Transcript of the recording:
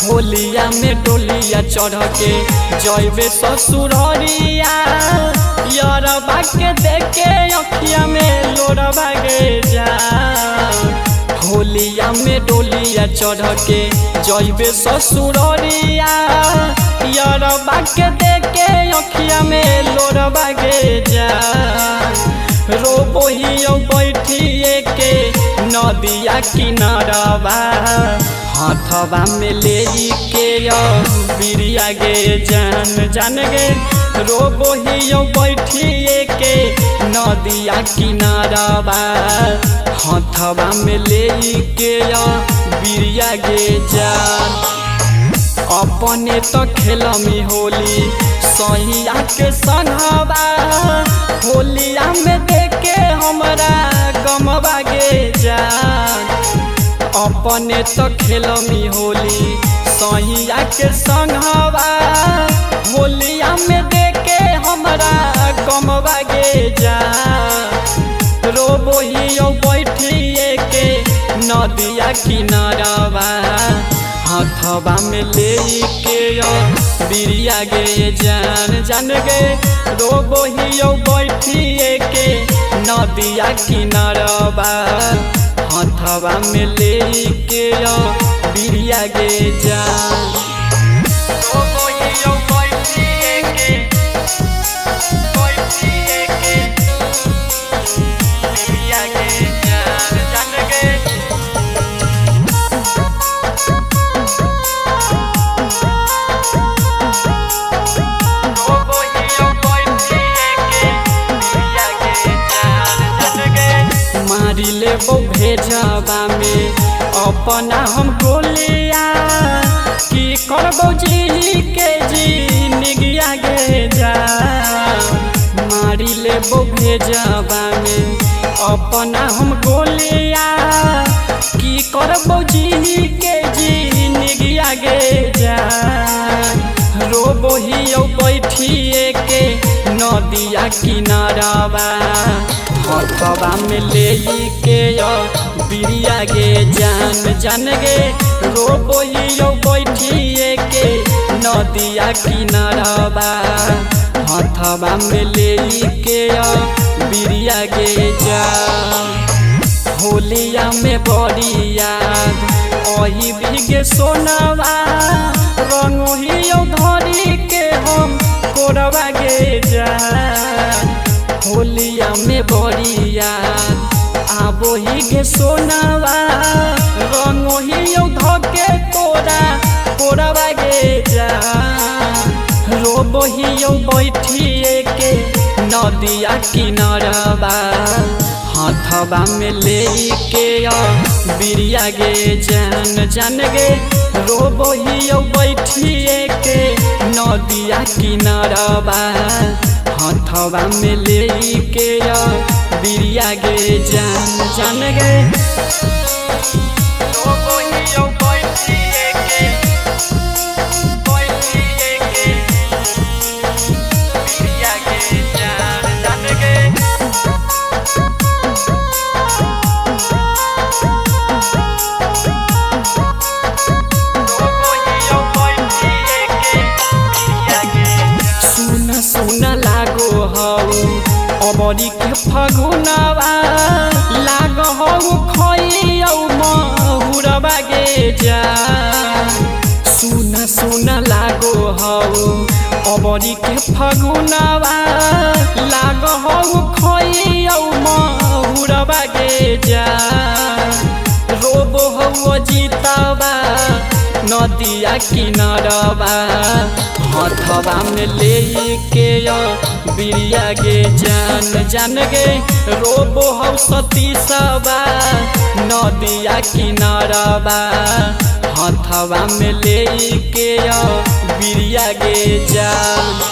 होलिया में डोलिया चढ़ के जइबे ससुररिया यारबा के देखे अखिया में लोरबा गे जा। होलिया में डोलिया चढ़ के जइबे ससुररिया यारबा के देखे अखिया में लोरबा गे जा। रोबोहियो बैठिए के नदिया किनारबा हाथवा में ले के बिरिया गे जान गे। रोबोहियो बैठिए के नदिया किनारबा हाथवा में ले के बिरिया गे जान। अपने तो खेलमी होली सैया के संगवा होलिया में देखे हमरा गमबा गे जान। अपने तो खेलमी होली सैया के संगवा होलिया में देखे हमरा गमबा गे जान। रोबोहियो बैठिए के नदिया किनारबा हाथवा में ले के बिरिया गे जान गे। रोबोहियो बैठिए के नदिया किनारबा हाथवा में ले के बिरिया गे जान। रोबोहियो बैठिए के बिरिया गे जान गे। मारी लेबो भेजबा में अपना हम गोलिया की करबो जी के जी निगिया गे जा। मारी लेबो भेजबा में अपना हम गोलिया की करबो जी के जी निगिया गे जा। रोबोहियो बैठिए के नदिया किनारबा हाथवा में ले के बिरिया गे जान गे। रोबोहियो बैठिए के नदिया किनारबा हाथवा में ले के बिरिया गे जान। होलिया में बड़िया अही बिगे सोनवा रंगोहियो धरी के हम कोरबा गे जान। होलिया में बड़िया आबोही गे सोनवा रंगोहियो धके तोरा कोरबा गे जान। रोबोहियो बैठिए के नदिया किनारबा हाथवा में ले के बिरिया गे जान गे। रोबोहियो बैठिए के नदिया किनारबा हाथवा में ले के बिरिया गे जान गे। रोबोहियो बैठिए के बिरिया गे जान गे। सुना लागो हऊ अबरी के फगुनवा लागो हऊ खइयौ महुरबा गे जान। सुना लागो हऊ अबरी के फगुनवा लागो हऊ खइयौ महुरबा गे जान। रोबो हऊ जीतबा नदिया किनारबा हाथवा में ले के बिरिया गे जान गे। रोबो हऊ सतीसबा नदिया किनारबा हाथवा में ले के बिरिया गे जान।